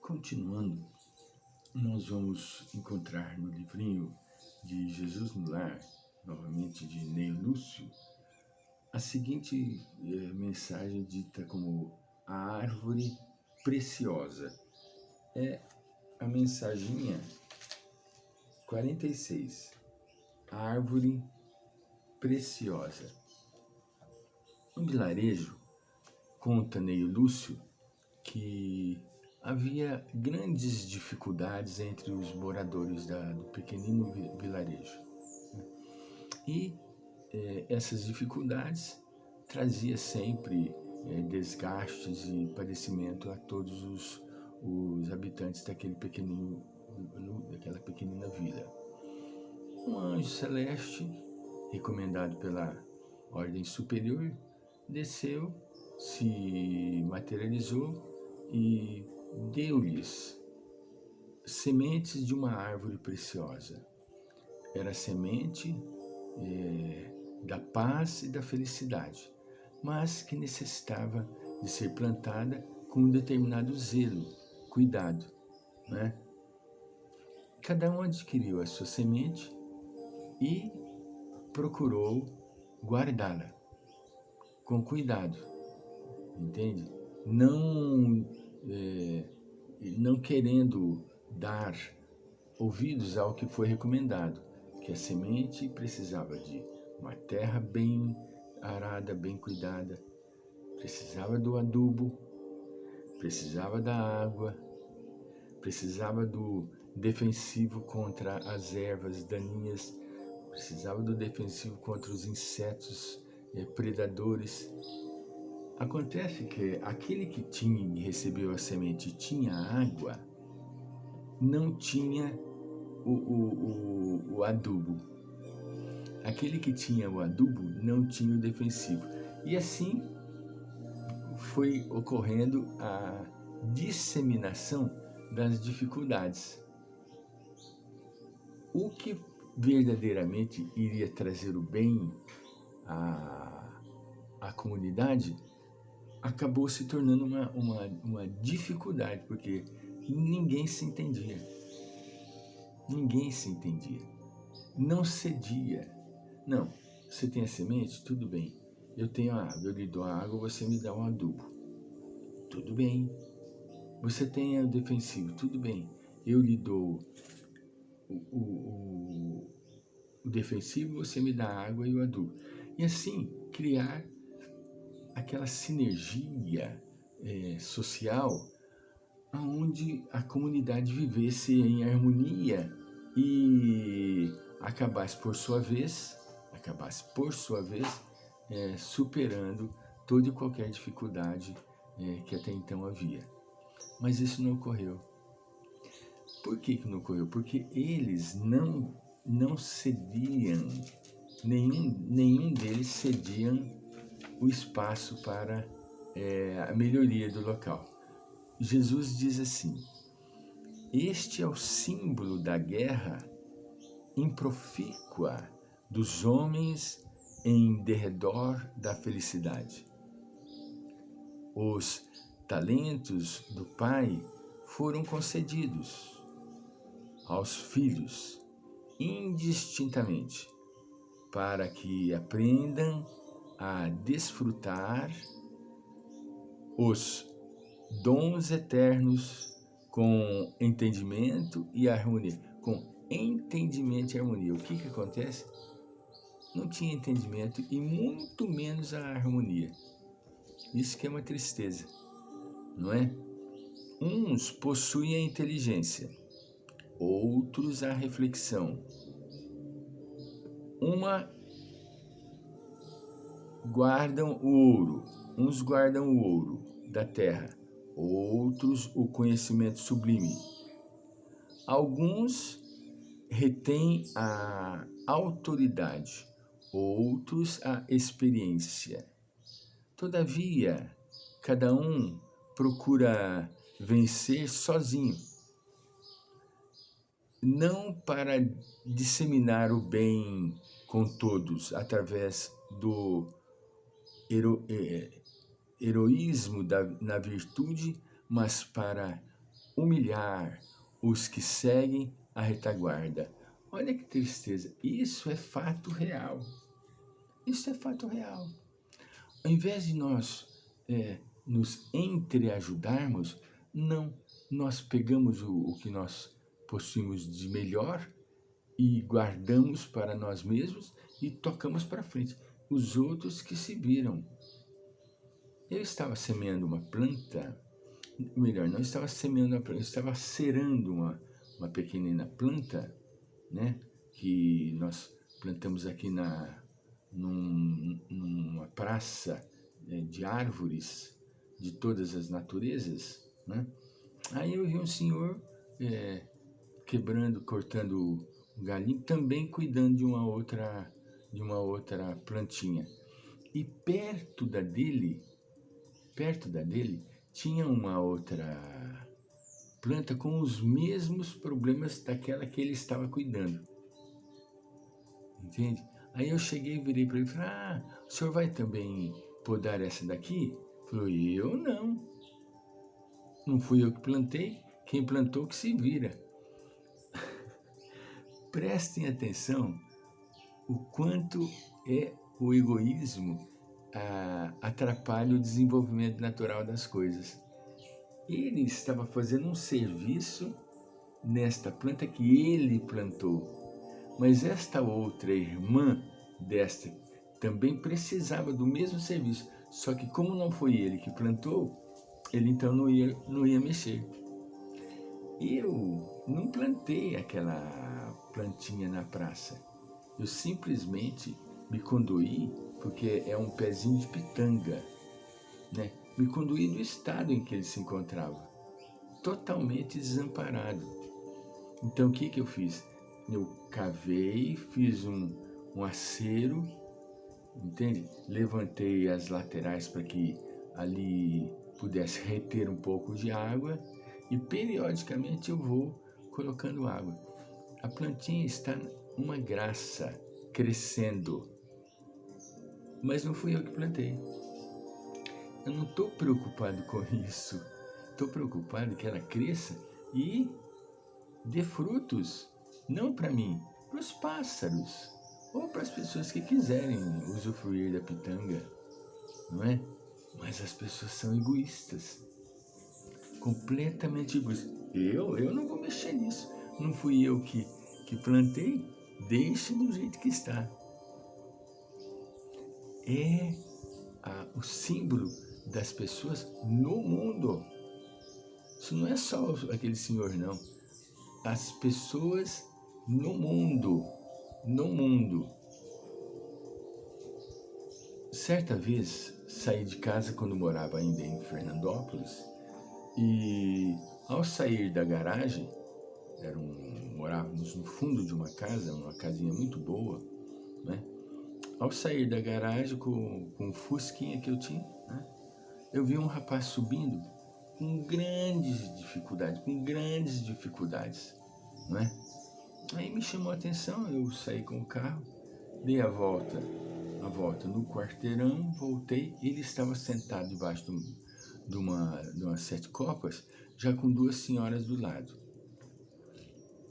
Continuando, nós vamos encontrar no livrinho de Jesus no Lar, novamente de Neio Lúcio, a seguinte mensagem dita como a árvore preciosa. É a mensaginha 46, a árvore preciosa. No vilarejo, conta Neio Lúcio que havia grandes dificuldades entre os moradores do pequenino vilarejo. E essas dificuldades trazia sempre desgastes e padecimento a todos os habitantes daquela pequenina vila. Um anjo celeste, recomendado pela ordem superior, desceu, se materializou e deu-lhes sementes de uma árvore preciosa. Era a semente da paz e da felicidade, mas que necessitava de ser plantada com um determinado zelo, cuidado, né? Cada um adquiriu a sua semente e procurou guardá-la com cuidado, entende? Não querendo dar ouvidos ao que foi recomendado, que a semente precisava de uma terra bem arada, bem cuidada, precisava do adubo, precisava da água, precisava do defensivo contra as ervas daninhas, precisava do defensivo contra os insetos predadores. Acontece que aquele que recebeu a semente e tinha água, não tinha o adubo. Aquele que tinha o adubo não tinha o defensivo. E assim foi ocorrendo a disseminação das dificuldades. O que verdadeiramente iria trazer o bem à comunidade acabou se tornando uma dificuldade, porque ninguém se entendia. Ninguém se entendia. Não cedia. Não, você tem a semente? Tudo bem. Eu tenho a água, eu lhe dou a água, você me dá um adubo. Tudo bem. Você tem o defensivo? Tudo bem. Eu lhe dou o defensivo, você me dá a água e o adubo. E assim, criar aquela sinergia social onde a comunidade vivesse em harmonia e acabasse por sua vez, superando toda e qualquer dificuldade que até então havia. Mas isso não ocorreu. Por que não ocorreu? Porque eles não cediam, nenhum deles cediam o espaço para a melhoria do local. Jesus diz assim: este é o símbolo da guerra improfícua dos homens em derredor da felicidade. Os talentos do Pai foram concedidos aos filhos indistintamente, para que aprendam a desfrutar os dons eternos com entendimento e harmonia. Com entendimento e harmonia. O que acontece? Não tinha entendimento e muito menos a harmonia. Isso que é uma tristeza, não é? Uns possuem a inteligência, outros a reflexão. Uns guardam o ouro da terra, outros o conhecimento sublime. Alguns retêm a autoridade, outros a experiência. Todavia, cada um procura vencer sozinho, não para disseminar o bem com todos através do heroísmo na virtude, mas para humilhar os que seguem a retaguarda. Olha que tristeza, isso é fato real. Isso é fato real. Ao invés de nós nos entreajudarmos, não, nós pegamos o que nós possuímos de melhor e guardamos para nós mesmos e tocamos para frente. Os outros que se viram. Eu estava semeando uma planta, melhor, não estava semeando uma planta, eu estava cerando uma pequenina planta, né, que nós plantamos aqui numa praça de árvores de todas as naturezas, né? Aí eu vi um senhor quebrando, cortando o galinho, também cuidando de uma outra plantinha. E perto da dele, tinha uma outra planta com os mesmos problemas daquela que ele estava cuidando. Entende? Aí eu cheguei e virei para ele e falei, o senhor vai também podar essa daqui? Ele falou, eu não. Não fui eu que plantei, quem plantou que se vira. Prestem atenção o quanto o egoísmo atrapalha o desenvolvimento natural das coisas. Ele estava fazendo um serviço nesta planta que ele plantou. Mas esta outra irmã desta também precisava do mesmo serviço. Só que como não foi ele que plantou, ele então não ia mexer. Eu não plantei aquela plantinha na praça. Eu simplesmente me conduí, porque é um pezinho de pitanga, né? Me conduí do estado em que ele se encontrava, totalmente desamparado. Então o que eu fiz? Eu cavei, fiz um acero, entende? Levantei as laterais para que ali pudesse reter um pouco de água e periodicamente eu vou colocando água. A plantinha está uma graça, crescendo, mas não fui eu que plantei. Eu não estou preocupado com isso. Estou preocupado que ela cresça e dê frutos, não para mim, para os pássaros ou para as pessoas que quiserem usufruir da pitanga, não é? Mas as pessoas são egoístas, completamente egoístas. Eu não vou mexer nisso. Não fui eu que plantei, deixe do jeito que está. É o símbolo das pessoas no mundo. Isso não é só aquele senhor, não. As pessoas no mundo. No mundo. Certa vez, saí de casa quando morava ainda em Fernandópolis e ao sair da garagem, morávamos no fundo de uma casa, uma casinha muito boa, né? Ao sair da garagem com um fusquinha que eu tinha, né? Eu vi um rapaz subindo com grandes dificuldades, né? Aí me chamou a atenção, eu saí com o carro, dei a volta no quarteirão, voltei, ele estava sentado debaixo de umas 7 copas, já com 2 senhoras do lado,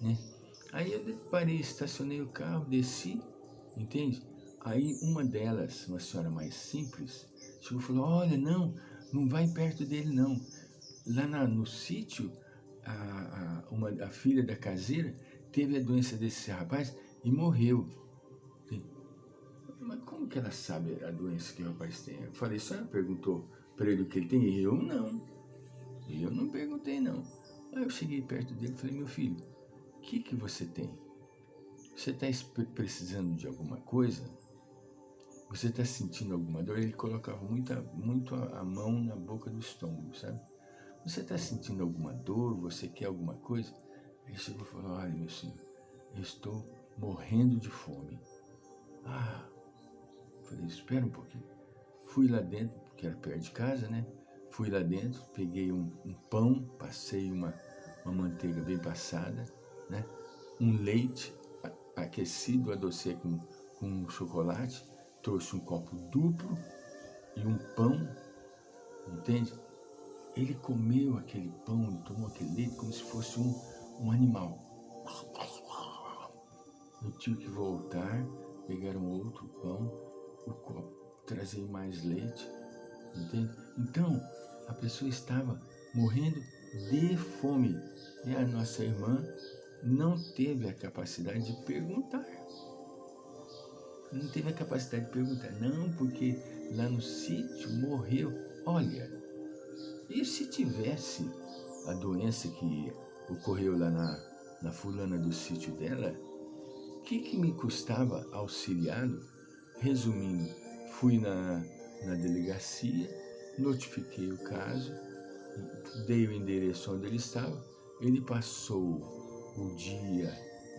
né? Aí eu parei, estacionei o carro, desci, entende? Aí uma delas, uma senhora mais simples, chegou e falou, olha, não vai perto dele não. Lá no sítio, a filha da caseira teve a doença desse rapaz e morreu. Mas como que ela sabe a doença que o rapaz tem? Eu falei, a senhora perguntou para ele o que ele tem? Eu não perguntei não. Aí eu cheguei perto dele e falei, meu filho, o que você tem? Você está precisando de alguma coisa? Você está sentindo alguma dor? Ele colocava muito a mão na boca do estômago, sabe? Você está sentindo alguma dor? Você quer alguma coisa? Ele chegou e falou, olha, meu senhor, eu estou morrendo de fome. Falei, espera um pouquinho. Fui lá dentro, porque era perto de casa, né? Fui lá dentro, peguei um pão, passei uma manteiga bem passada, né? Um leite aquecido, adocei com chocolate, trouxe um copo duplo e um pão, entende? ele comeu aquele pão e tomou aquele leite como se fosse um animal. Eu tive que voltar, pegar um outro pão, o copo, trazer mais leite, entende? Então, a pessoa estava morrendo de fome e a nossa irmã não teve a capacidade de perguntar. Não teve a capacidade de perguntar, não, porque lá no sítio morreu. Olha, e se tivesse a doença que ocorreu lá na fulana do sítio dela, o que me custava auxiliá-lo? Resumindo, fui na delegacia, notifiquei o caso, dei o endereço onde ele estava, ele passou o dia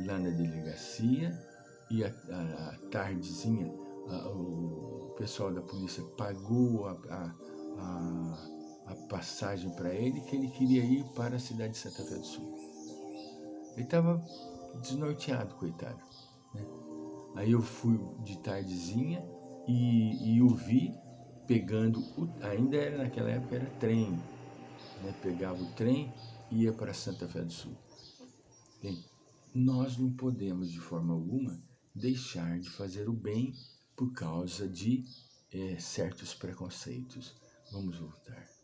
lá na delegacia e a tardezinha o pessoal da polícia pagou a passagem para ele, que ele queria ir para a cidade de Santa Fé do Sul. Ele estava desnorteado, coitado, né? Aí eu fui de tardezinha e o vi pegando, ainda era naquela época, era trem, né? Pegava o trem e ia para Santa Fé do Sul. Bem, nós não podemos de forma alguma deixar de fazer o bem por causa de certos preconceitos. Vamos voltar.